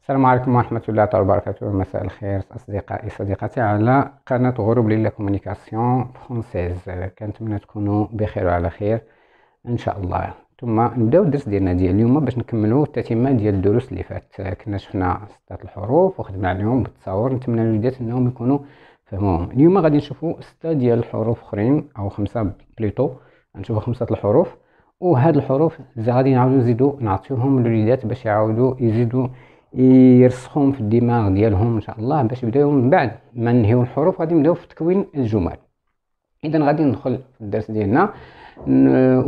السلام عليكم ورحمة الله تعالى وبركاته. مساء الخير أصدقائي صديقاتي على قناة غروب ليلا كومونيكاسيون فرونسيز. كنتمنى تكونوا بخير وعلى خير إن شاء الله. ثم نبداو الدرس ديالنا ديال اليوم باش نكملوا التتمة ديال الدروس اللي فات. كنا شفنا 6 الحروف وخدمنا عليهم بالتصاور. نتمنى الوليدات انهم يكونوا فهموهم. اليوم غادي نشوفوا 6 ديال الحروف اخرين او 5 بليتو. غنشوفوا 5 الحروف، وهاد الحروف غادي نعاودو نزيدو نعطيوهم للوليدات باش يعاودوا يزيدوا يرسخوهم في الدماغ ديالهم ان شاء الله، باش يبداو من بعد ما ننهيو الحروف غادي نبداو في تكوين الجمل. اذا غادي ندخل في الدرس ديالنا.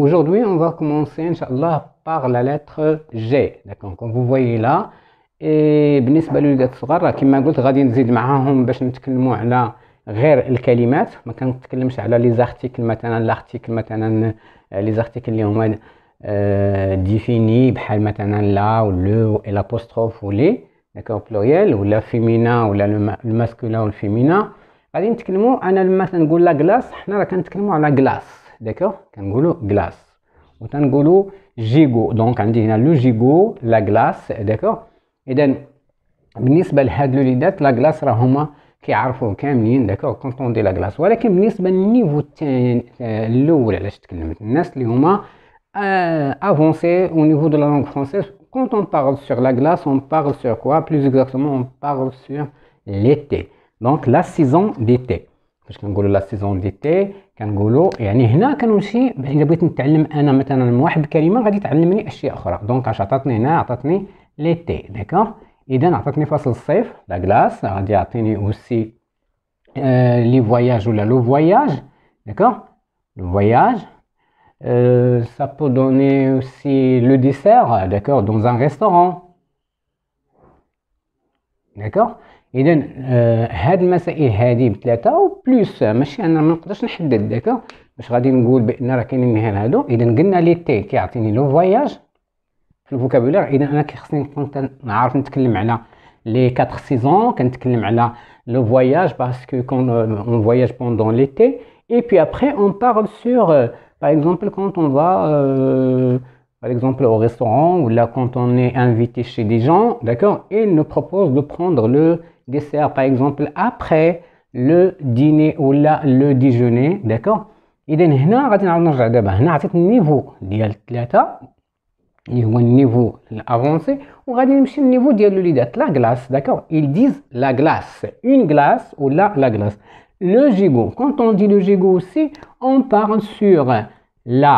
Aujourd'hui, on va commencer, Inch'Allah, par la lettre G. D'accord, comme vous voyez là. Et بالنسبة للوليدات الصغار كما قلت غادي نزيد معاهم باش نتكلموا على غير الكلمات، ما كنتكلمش على لي زارتيكل مثلا، لارتيكل مثلا، لي زارتيكل اللي هما ديفيني بحال مثلا لا و لو و لابوستروف و لي، داكور، بلوريال ولا فيمينا ولا الماسكولا والفيمينا. غادي نتكلموا انا لما تنقول لا كلاس حنا راه كنتكلموا على كلاس، داكور، كنقولوا كلاس وتنقولوا جيغو. دونك عندي هنا لو جيغو لا كلاس، داكور. اذا بالنسبه لهاد الوليدات لا كلاس راه هما كيعرفوا كاملين، داكور، كونطون دي لا كلاس. ولكن بالنسبه للنيفو الثاني الاول علاش تكلمت الناس اللي هما avancés au niveau de la langue française, quand on parle sur la glace, on parle sur quoi? Plus exactement, on parle sur l'été. Donc la saison d'été. فاش كنقولوا لا سيزون ديتي كنقولوا يعني هنا كنمشي الا بغيت نتعلم انا مثلا من واحد الكلمه غادي تعلمني اشياء اخرى. دونك اش عطاتني هنا؟ عطاتني ليتي، داكور. اذا عطاتني فصل الصيف لا كلاس، غادي يعطيني اوسي لي فواياج ولا لو فواياج، داكور، لو فواياج. Ça peut donner aussi le dessert, d'accord, dans un restaurant, d'accord. اذا هاد المسائل هادي بثلاثه و بلوس، ماشي انا ما نقدرش نحدد، داكور، باش غادي نقول بان راه كاينين غير هادو. اذا قلنا لي تي كيعطيني لو فواياج في الفوكابولير. اذا انا كيخصني نكون نعرف نتكلم على لي 4 سيزون، كنتكلم على لو فواياج باسكو كون اون فواياج بوندون ليتي. اي بي ابري اون بارل سور par exemple quand on va par exemple au restaurant ou là quand on est invité chez des gens, d'accord, et ils nous proposent de prendre le dessert par exemple après le dîner ou là le déjeuner, d'accord. اذا هنا غادي نعاود نرجع دابا. هنا عطيت النيفو ديال 3 اللي هو النيفو الافونسي، وغادي نمشي للنيفو ديال الوليدات لا كلاس، داكور. ils disent la glace, une glace ou la glace. Le gigot, quand on dit le gigot aussi, on parle sur la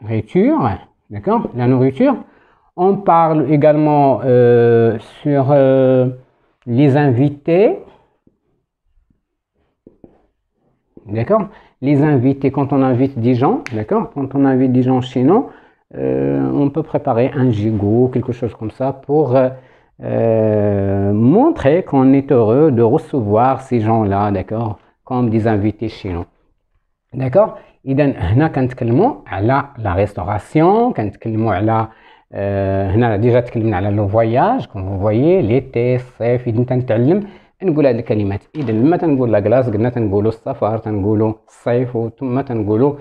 nourriture, d'accord, la nourriture. On parle également sur les invités, d'accord. Les invités, quand on invite des gens, d'accord, quand on invite des gens chez nous, on peut préparer un gigot, quelque chose comme ça pour montrer qu'on est heureux de recevoir ces gens-là, d'accord, comme des invités chez nous, d'accord. إذا هنا كنتكلموا على لا ريستوراسيون، كنتكلموا على هنا ديجا تكلمنا على لو فواياج كوم فو فوايي، ليتي، الصيف. إذا تنتعلم نقول هاد الكلمات. إذا لما تنقول لا كلاس قلنا تنقولوا السفر، تنقولوا الصيف، وثم تنقولوا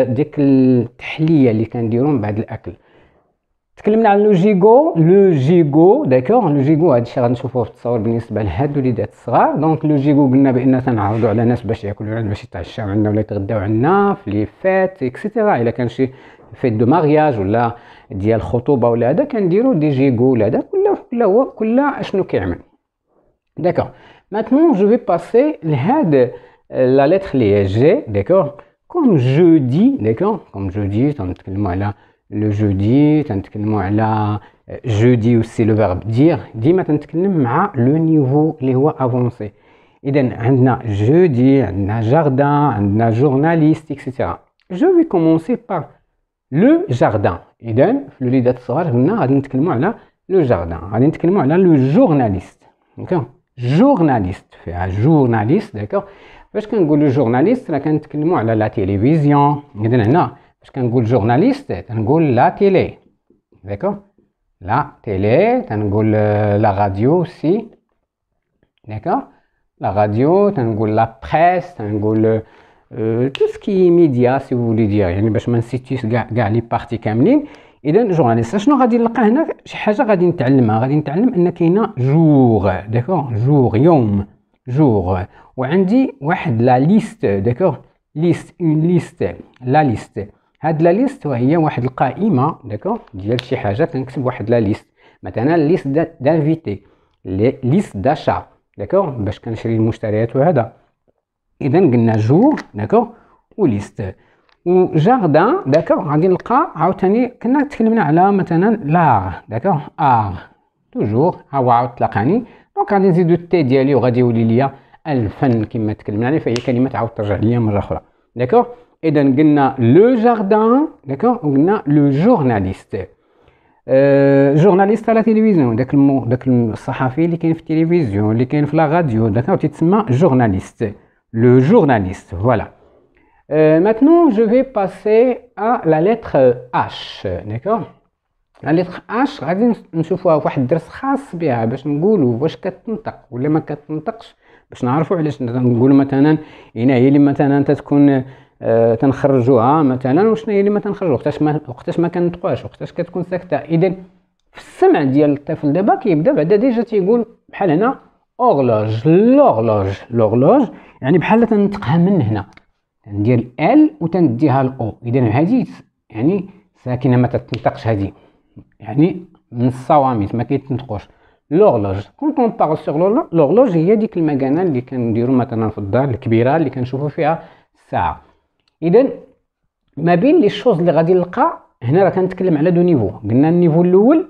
ديك التحلية اللي كنديروا من بعد الأكل. تكلمنا على لو جيغو، داكور. لو جيغو هادشي غنشوفوه في التصاور بالنسبه لهاد الوليدات الصغار. دونك لو جيغو قلنا بان تنعرضوا على ناس باش ياكلوا عندنا، باش يتعشاو عندنا ولا يتغداو عندنا في لي فات اكسيتيرا. الا كان شي فيت دو مارياج ولا ديال الخطوبه ولا هذا كنديروا دي جيغو ولا هذا، كل شنو كيعمل، داكور. ماتنون جو في باسي لهاد لا لتر لي جي، داكور، كوم جودي، داكور. كوم جودي تنتكلموا على لو جودي، تنتكلموا على جودي وسي لو فيرب دير. ديما تنتكلم مع لو نيفو اللي هو افونسي. اذا عندنا جودي، عندنا جاردان، عندنا جورناليست اكسيتيرا. جو في كومونسي بار لو جاردان. اذا في الوليدات الصغار قلنا غادي نتكلموا على لو جاردان، غادي نتكلموا على لو جورناليست، داكور. جورناليست فيها جورناليست، داكور. فاش كنقولوا جورناليست راه كنتكلموا على لا تيليفزيون. اذا هنا باش كنقول جورناليست تنقول لا تيلي، داكور، لا تيلي. تنقول لا راديو سي، داكور، لا راديو. تنقول لا بريس، تنقول تو سكي ميديا سي فولي دير، يعني باش ما نسيتيش كاع لي بارتي كاملين. اذا جورناليست شنو غادي نلقى هنا؟ شي حاجه غادي نتعلمها، غادي نتعلم ان كاينه جور، داكوغ، جور يوم، جور، وعندي واحد لا ليست، داكوغ، ليست، اون ليست، لا ليست. هاد لا ليست وهي واحد القائمه، داكوغ، ديال شي حاجه كنكتب واحد لا ليست، مثلا ليست دانفيتي، ليست داشا، داكوغ، باش كنشري المشتريات وهذا. اذا قلنا جور، داكوغ، وليست وجاردان، داكوغ. غادي نلقى عاوتاني كنا تكلمنا على مثلا لاغ، داكوغ، توجور ها هو عاود تلاقاني. دونك غادي نزيدو التي ديالي وغادي يولي ليا الفن كما تكلمنا عليه، فهي كلمه عاود ترجع ليا مره اخرى، داكوغ. اذا قلنا لو جاردان، داكوغ، وقلنا لو جورناليست. جورناليست على تلفزيون، داك الصحفي اللي كاين في التلفزيون، اللي كاين في لا راديو، داكوغ، تيتسمى جورناليست، لو جورناليست، فوالا. Maintenant, je vais passer à la lettre H, d'accord? La lettre H, غادي نشوفوها واحد الدرس خاص بها باش نقولوا واش كتنطق ولا ما كتنطقش، باش نعرفوا علاش نقولوا مثلا هنا هي اللي مثلا تتكون تنخرجوها مثلا، وشنو هي اللي ما تنخرجوها، وقتاش ما كنطقوهاش، وقتاش كتكون ساكته. اذا في السمع ديال الطفل دابا كيبدا بعدا ديجا تيقول بحال هنا اورلوج، لورلوج يعني بحال تنطقها من هنا، ندير ال وتنديها الاو. اذا هذه يعني ساكنه ما تتنطقش، هذه يعني من الصوامت ما كيتنطقوش. لورلوج، كونط اون بارل سور لورلوج، هي ديك المكانه اللي كنديروا مثلا في الدار الكبيره اللي كنشوفوا فيها الساعه. اذا ما بين لي شوز اللي غادي نلقى هنا، راه كنتكلم على دو نيفو. قلنا النيفو الاول،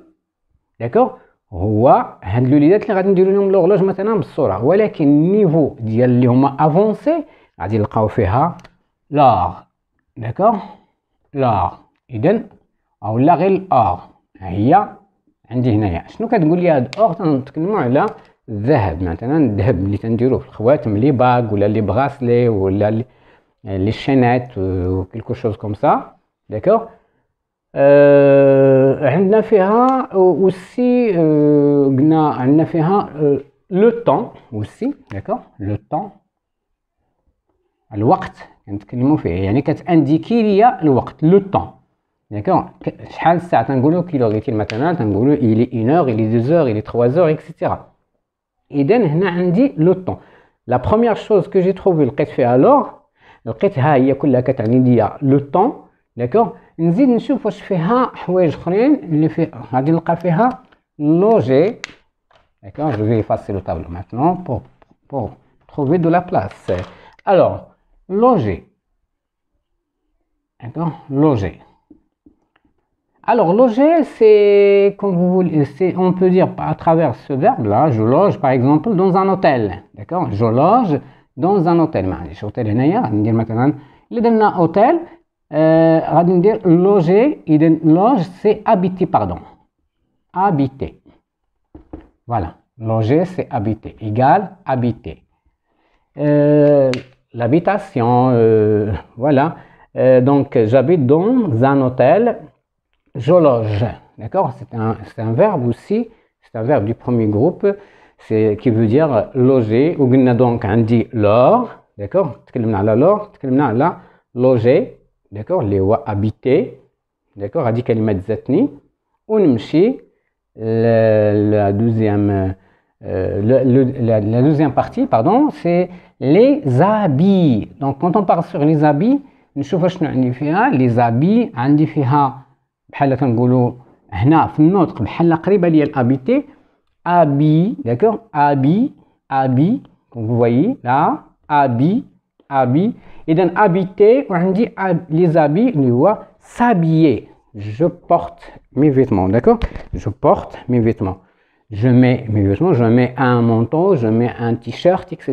داكوغ، هو هاد الوليدات اللي غادي نديروا لهم لورلوج مثلا بالصوره، ولكن النيفو ديال اللي هما افونسي غادي نلقاو فيها لاغ، داكوغ، لاغ. اذا اولا غير الاغ هي عندي هنايا. شنو كتقول لي هاد الاغ؟ تنتكلموا على الذهب، مثلا الذهب اللي تنديروه في الخواتم، لي باغ ولا لي بغاسلي ولا لي شينات و كلكو شوز كوم سا، داكوغ. عندنا فيها اوسي، قلنا عندنا فيها لو طون اوسي، داكوغ، لو طون، الوقت كنتكلموا فيه، يعني كتانديكي ليا الوقت، لو طون، داكوغ. شحال الساعه؟ تنقولوا كيلوغيتير مثلا، تنقولوا إلي 1 heure، إلي 2 heures، إلي 3 heures، اكسيتيرا. اذا هنا عندي لو طون. لا بروميير شوز كو جي تروفي لقيت فيها لوغ، لقيتها هي كلها كتعني ليا لو طون، داكوغ. نزيد نشوف واش فيها حوايج اخرين اللي غادي نلقى فيها لوجي، داكوغ. جو في effacer le tableau maintenant pour trouver de la place. Alors loger, d'accord, loger. Alors loger, c'est comme vous voulez, on peut dire à travers ce verbe là, je loge par exemple dans un hôtel, d'accord, je loge dans un hôtel. معليش hôtel هنايا ندير مثلا اللي درنا hôtel، غادي ندير loger. اذا loge c'est habiter, pardon, habiter, voilà, loger c'est habiter, égal habiter. L'habitation, voilà, donc j'habite dans un hôtel, je loge, d'accord. C'est un verbe aussi, c'est un verbe du premier groupe, qui veut dire loger. Ou قلنا donc عندي lor, d'accord. تكلمنا على lor، تكلمنا على loger، d'accord، اللي هو habiter، d'accord. هذه كلمة زاتني. ونمشي la deuxième partie, pardon, c'est les habits. Donc quand on parle sur les habits نشوف شنو عندي فيها. les habits عندي فيها بحال كنقولوا هنا في النطق بحال قريبه ليا الابيتي، ابي، داكوغ، ابي، ابي، كوم فو فوايي لا، ابي، ابي. اذا ابيتي، وعندي لي زابي اللي هو s'habiller. je porte mes vêtements, d'accord, je porte mes vêtements, je mets mes vêtements, je mets un manteau, je mets un t-shirt, etc.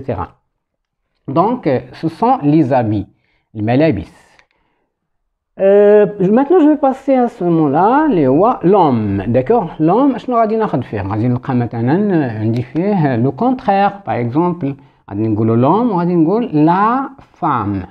donc ce sont les habits، الملابس. Maintenant je vais passer à ce mot-là اللي هو l'homme, d'accord. l'homme شنو غادي ناخذ فيه؟ غادي نلقى مثلا عندي فيه لو كونترير، باغ اكزومبل غادي نقولوا l'homme وغادي نقول لا فام.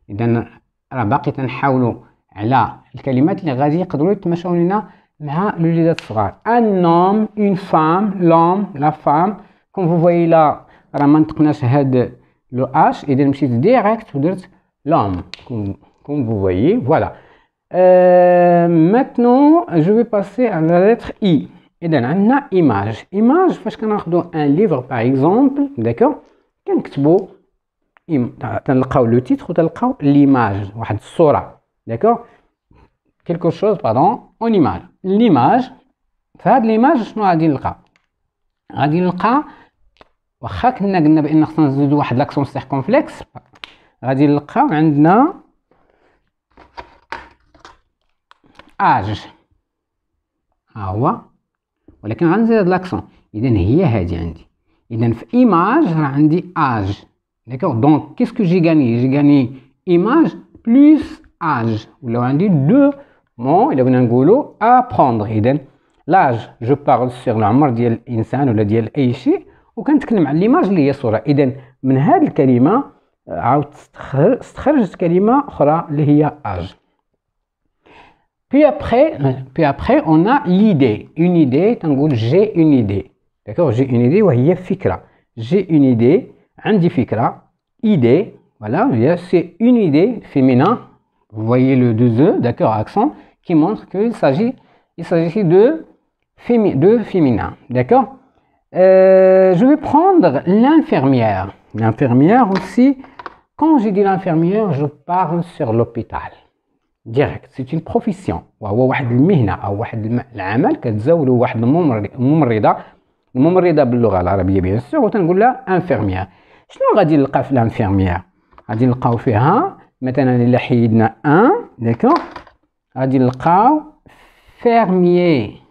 اذا راه باقي تنحاولوا على الكلمات اللي غادي يقدروا يتماشاو لنا مع الوليدات الصغار. ان homme، une femme، l'homme، la femme. كوم فو فوايي لا راه ما نطقناش هاد لو اش، اذا مشيت ديريكت ودرت l'homme. Comme vous voyez, voilà. Maintenant, je vais passer à la lettre I. إذا عندنا image فاش كناخدو un livre par exemple, d'accord, كنكتبو تنلقاو لو تيتر وتلقاو l'image واحد الصورة, d'accord, quelque chose pardon en image. l'image في هاد l'image شنو غادي نلقى؟ غادي نلقى واخا كنا قلنا بان خصنا نزيدو واحد لاكسون سيركونفلكس, غادي نلقاو عندنا اج ها هو, ولكن غنزيد هاد لاكسون. اذا هي هادي عندي. اذا في ايماج راه عندي اج, داكوغ. دونك كيسكو جي غاني ايماج بلس اج, ولاو عندي دو مون الا بغينا نقولو ابروندر. اذا لاج جو بارل سيغ العمر ديال الانسان ولا ديال اي شيء, وكنتكلم على ليماج اللي هي صوره. اذا من هذه الكلمه عاود استخرجت كلمه اخرى اللي هي اج. Puis après, on a l'idée. Une idée, j'ai une idée. D'accord, j'ai une idée, وهي فكرة. J'ai une idée, عندي فكرة. Idée, voilà, c'est une idée féminin. Vous voyez le 2E, d'accord, accent, qui montre qu'il s'agit de féminin. D'accord. Je vais prendre l'infirmière. L'infirmière aussi, quand je dis l'infirmière, je parle sur l'hôpital. ديريكت. سي اون بروفيسيون, وهو واحد المهنه او واحد العمل كتزاولو واحد الممرضه. الممرضه باللغه العربيه بيان سور, وتنقول لها انفيرميير. شنو غادي نلقى في الانفيرميير؟ غادي نلقاو فيها مثلا الا حيدنا ان, داكوغ, غادي نلقاو فيرميي.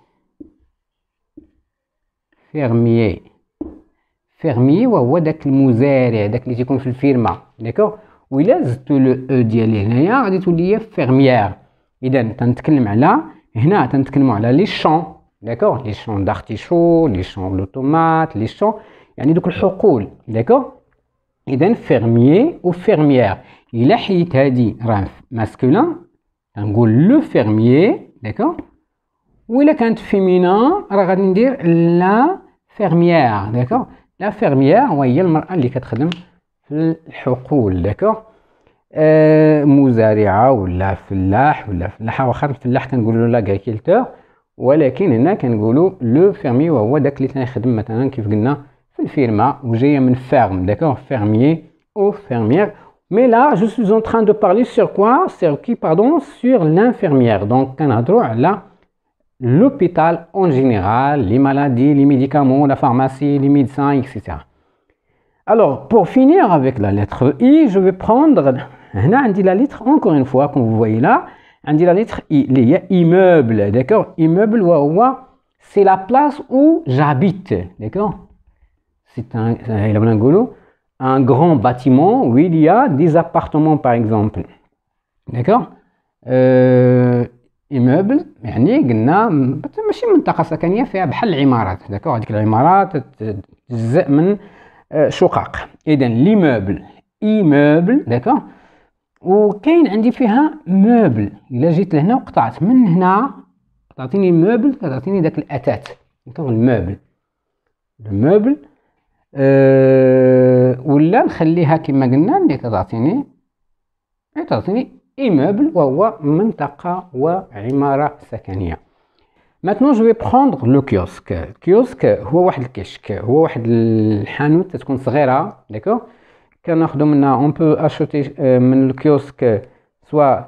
وهو داك المزارع, داك اللي تيكون في الفيرما, داكوغ. وإلا زدتو لو او ديالي هنايا غادي تولي هي فيرميير. اذا تنتكلم على لي شون, داكوغ, لي شون دارتيشو, لي شون دو طوماط, لي شون يعني دوك الحقول, داكوغ. اذا فيرميي و فيرميير. الا حيت هادي راه ماسكولين تنقول لو فيرميي, داكوغ. وإلا كانت فيمينا راه غادي ندير لا فيرميير, داكوغ. لا فيرميير وهي المرأة اللي كتخدم في الحقول, داكوغ. مزارعه ولا فلاح واخا الفلاح كنقولوا لا غريكولتور, ولكن هنا كنقولوا لو فيرمي, وهو داك اللي تيخدم مثلا كيف قلنا في الفيرما وجايه من فيرم, داكوغ, فيرميي او فيرميير. مي لا جو سوي ان تران دو بارلي سور كوا سور لانفيرميير. دونك كنهضروا على l'hôpital en général, les maladies, les médicaments, la pharmacie, les médecins, etc. Alors, pour finir avec la lettre I, je vais prendre, هنا عندي la lettre, encore une fois, comme vous voyez là, عندي la lettre I, اللي هي immeuble, d'accord. Immeuble, وهو c'est la place où j'habite, d'accord. C'est un grand bâtiment où il y a des appartements, par exemple, d'accord. immeuble يعني قلنا ماشي منطقة سكنية فيها بحال العمارات, داكوغ. هذيك العمارات تجزء من شقق. اذا ليموبل ايموبل, داكوغ. وكاين عندي فيها موبل. الا جيت لهنا وقطعت من هنا تعطيني الموبل, كتعطيني داك الاتات, داكوغ. الموبل ولا نخليها كما قلنا اللي تعطيني immeuble, وهو منطقة وعمارة سكنية. Maintenant je vais prendre le kiosque. الكيوسك هو واحد الكشك, هو واحد الحانوت تكون صغيرة, داكوغ. كناخدو منها on peut acheter من الكيوسك سوا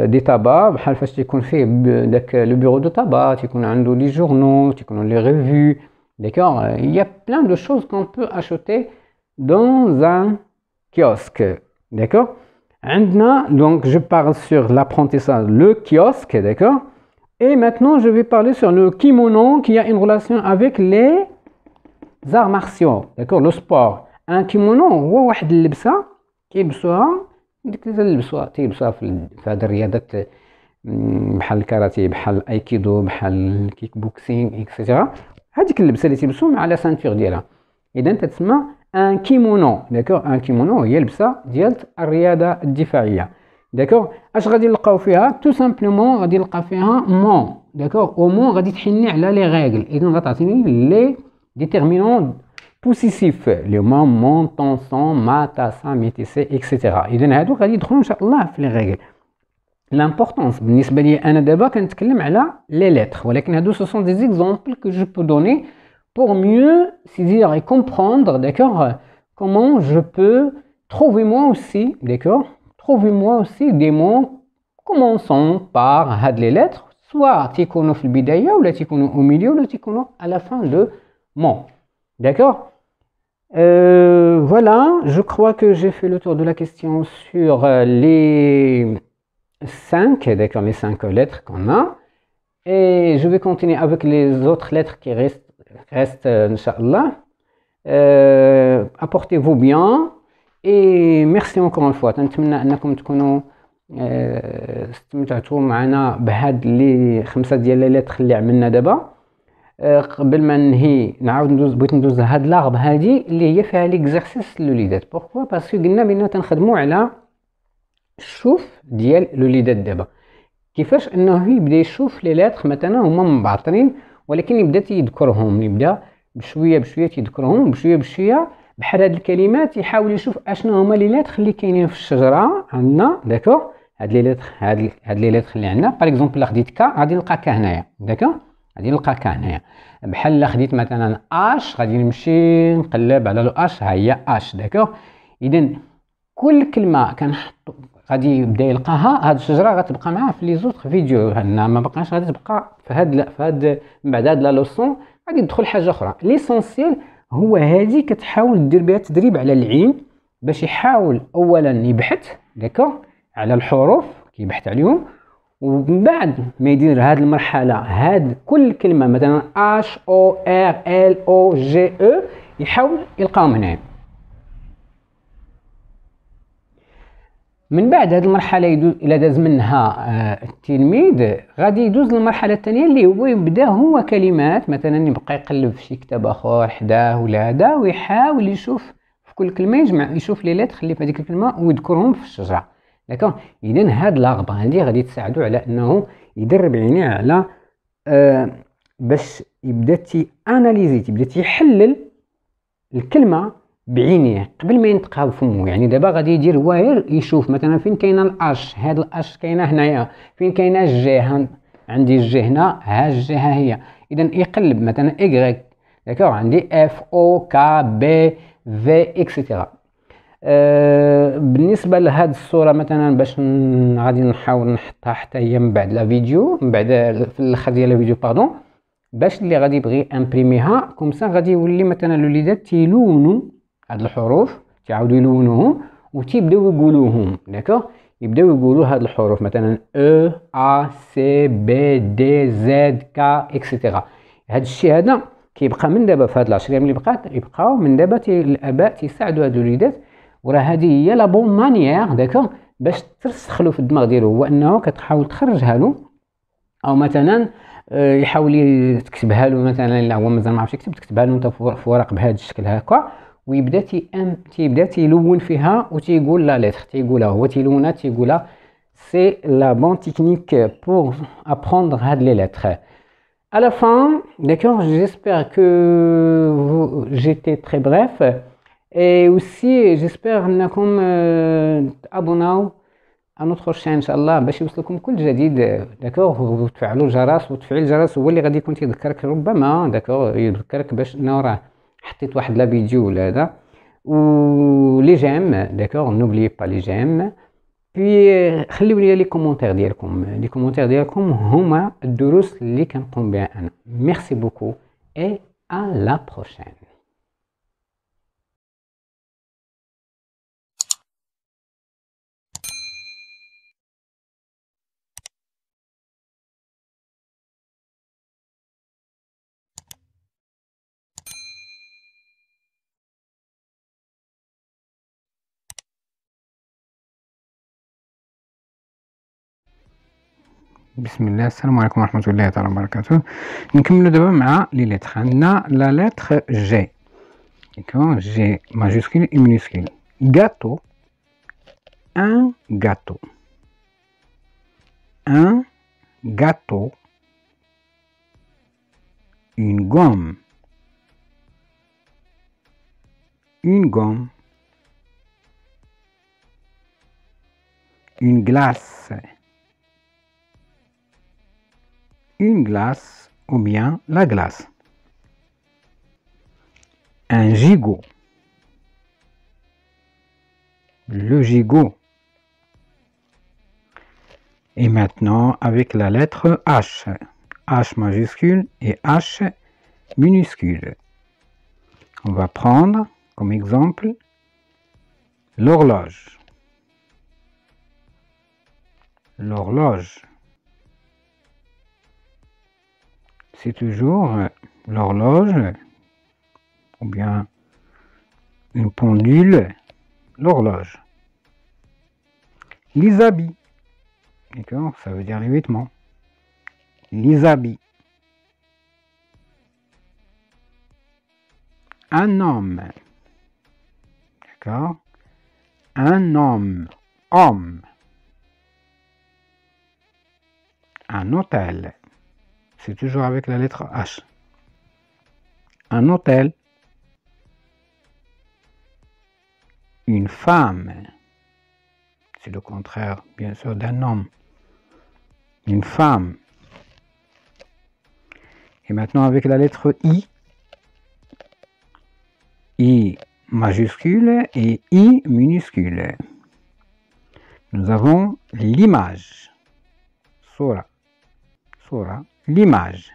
دي طابا, بحال فاش تيكون فيه داك لو بيرو دو طابا, تيكون عنده لي جورنو, تيكونوا لي ريفيو, داكوغ. Il y a plein de choses qu'on peut acheter dans un kiosque, d'accord. عندنا donc je parle sur l'apprentissage, le kiosque, d'accord. Et maintenant je vais parler sur le kimono qui a une relation avec les arts martiaux, d'accord, le sport. Un kimono هو واحد اللبسة كيلبسوها, ديك اللي تيلبسوها في هاد الرياضات بحال الكاراتيه, بحال الايكيدو, بحال الكيك بوكسينغ, اكسيتيرا. هذيك اللبسة اللي تيلبسوها مع لا سانتور ديالها, اذا تتسمى ان كيمونو, داكوغ. ان كيمونو هي لبسه ديال الرياضه الدفاعيه, داكوغ. اش غادي نلقاو فيها؟ تو سامبلومون غادي نلقى فيها مون, داكوغ. او مون غادي تحني على لي ريغل, اذا غتعطيني لي ديتيرمينون بوسيسيف, لي مون, طون, سون, ما, تا, سا, مي, تي, سي, اكسيتيرا. اذا هادو غادي يدخلوا ان شاء الله في لي ريغل. l'importance بالنسبة لي أنا دابا كنتكلم على les lettres ولكن هادو ce sont des exemples que je peux donner pour mieux saisir et comprendre, d'accord, comment je peux trouver moi aussi, d'accord, trouver moi aussi des mots commençant par هاد les lettres soit تيكونوا في البداية ولا تيكونوا au milieu ولا تيكونوا à la fin de mot, d'accord. Voilà, je crois que j'ai fait le tour de la question sur les 5, d'accord, les 5 lettres qu'on a. Et je vais continuer avec les autres lettres qui restent Inch'Allah. Apportez-vous bien. Et merci encore une fois. نتمنى أنكم تكونوا استمتعتوا معنا بهاد لي 5 ديال لي لتر اللي عملنا دابا. قبل ما ننهي نعاود بغيت ندوز هاد لاغب هادي اللي هي فيها ليكزارسيس للوليدات. بوركوا باسكو قلنا بان تنخدموا على الشوف ديال الوليدات دابا، كيفاش انه يبدا يشوف لي لتر مثلا هما مبعطرين ولكن يبدا تيذكرهم، يبدا بشويه بشويه تيذكرهم بشويه بشويه بحال هاد الكلمات، يحاول يشوف اشنو هما لي لتر اللي كاينين في الشجره عندنا، داكوغ. هاد لي لتر هاد لي لتر اللي عندنا باغ اكزومبل لا خديت كا غادي نلقى كا هنايا، داكوغ، غادي نلقى كا هنايا. بحال لا خديت مثلا اش غادي نمشي نقلب على لو اش، ها هي اش، داكوغ. اذا كل كلمه كنحطو غادي يبدا يلقاها، هاد الشجره غتبقى معاه في لي زوطخ فيديو، هنا ما بقاش غادي تبقى في هاد من بعد هاد لا لوسون غادي تدخل حاجه اخرى. ليسونسيال هو هادي كتحاول دير بها تدريب على العين باش يحاول اولا يبحث، داكوغ، على الحروف، كيبحث عليهم، ومن بعد ما يدير هاد المرحله هاد كل كلمه مثلا اش او ار ال او جي او يحاول يلقاهم هنا. من بعد هذه المرحله يدوز الى داز منها التلميذ غادي يدوز للمرحله الثانيه اللي هو يبدا هو كلمات، مثلا يبقى يقلب في شي كتاب اخر حداه ولا هذا، ويحاول يشوف في كل كلمه يجمع، يشوف لي لتر اللي في هذيك الكلمه ويذكرهم في الشجره، داكوغ. اذا هاد لاغبه هذه غادي تساعدو على انه يدرب عينيه على باش يبدا اناليزي، يبدا يحلل الكلمه بعينيه قبل ما ينطقها بفمه. يعني دابا غادي يدير هو يشوف مثلا فين كاينه الاش، هاد الاش كاينه هنايا، فين كاينه الجي، عندي الجي هنا، ها الجي ها هي. اذا يقلب مثلا ايغريك، داكوغ، عندي اف او كا بي في اكسيتيرا. بالنسبه لهاد الصوره مثلا باش غادي نحاول نحطها حتى هي من بعد لا فيديو، من بعد في الاخر ديال لا فيديو باردون، باش اللي غادي يبغي امبريميها كومسا غادي يولي مثلا الوليدات تيلونوا هاد الحروف، تيعاودوا يلونوهم وتيبداو يقولوهم، داكوغ. يبداو يقولوا هاد الحروف مثلا او ا سي بي دي زد كا اكسيتيرا. هاد الشيء هذا كيبقى من دابا في هاد العشريه اللي بقات، يبقاو من دابا الاباء تيساعدوا هاد الوليدات، وراه هذه هي لا بون مانيير، داكوغ، باش ترسخلو في الدماغ ديالو، هو انه كتحاول تخرجها له، او مثلا يحاول تكتبها له، مثلا الا هو مازال ما عرفش يكتب تكتبها له انت في ورق بهذا الشكل هكا، ويبدا تيبدا تيلون فيها وتيقول لا لتر، تيقولها هو تيلونها تيقولها. سي لا بون تكنيك بور ابروندر هاد لي لتر. À la fin, d'accord, j'espère que j'étais très bref, et aussi j'espère انكم abonnez à notre chaîne ان شاء الله باش يوصلكم كل جديد، داكوغ، وتفعلوا الجرس، وتفعيل الجرس هو اللي غادي يكون تيذكرك ربما، داكوغ، يذكرك باش انه راه حطيت واحد لا فيديو ولا هذا، و لي جيم، داكوغ، نوبلي با لي جيم، بي خليو لي لي كومونتير ديالكم، لي كومونتير ديالكم هما الدروس اللي كنقوم بها انا. ميرسي بوكو اي à la prochaine. بسم الله، السلام عليكم ورحمة الله تعالى وبركاته. نكملو دابا مع لي لتر. عندنا لا لتر جي، داكوغ، جي ماجوسكول اي مينوسكول. غاتو، ان غاتو، un gâteau, une gomme, une gomme, une glace, une glace ou bien la glace. Un gigot. Le gigot. Et maintenant, avec la lettre H. H majuscule et H minuscule. On va prendre comme exemple l'horloge. L'horloge. C'est toujours l'horloge ou bien une pendule, l'horloge. Les habits. D'accord, ça veut dire les vêtements. Les habits. Un homme. D'accord. Un homme. Homme. Un hôtel. C'est toujours avec la lettre H. Un hôtel. Une femme. C'est le contraire, bien sûr, d'un homme. Une femme. Et maintenant avec la lettre I. I majuscule et I minuscule. Nous avons l'image. Sura. Sura. L'image.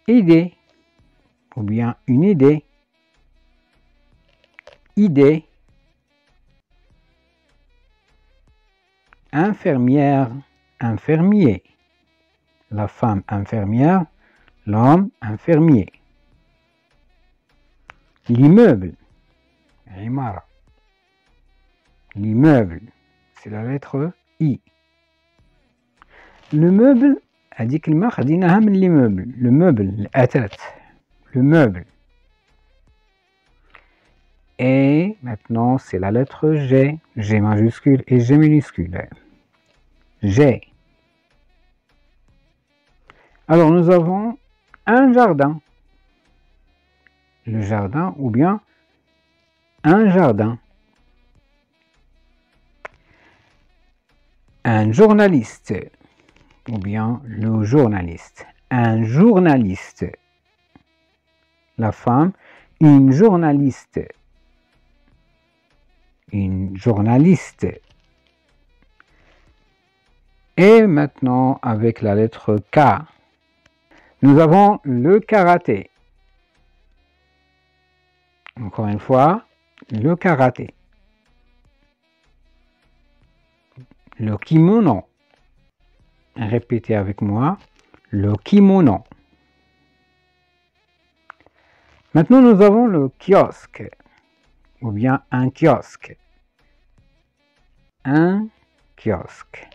Idée. Ou bien une idée. Idée. Infirmière. Infirmier. La femme infirmière. L'homme infirmier. L'immeuble. Imara. L'immeuble. C'est la lettre I. Le meuble, هذيك الكلمة خديناها من l'immeuble. Le meuble, الأثاث. Le meuble. Et maintenant, c'est la lettre G. G majuscule et G minuscule. G. Alors, nous avons un jardin. Le jardin ou bien un jardin. Un journaliste ou bien le journaliste. Un journaliste. La femme, une journaliste. Une journaliste. Et maintenant, avec la lettre K, nous avons le karaté. Encore une fois, le karaté. Le kimono. Répétez avec moi, le kimono. Maintenant, nous avons le kiosque, ou bien un kiosque. Un kiosque.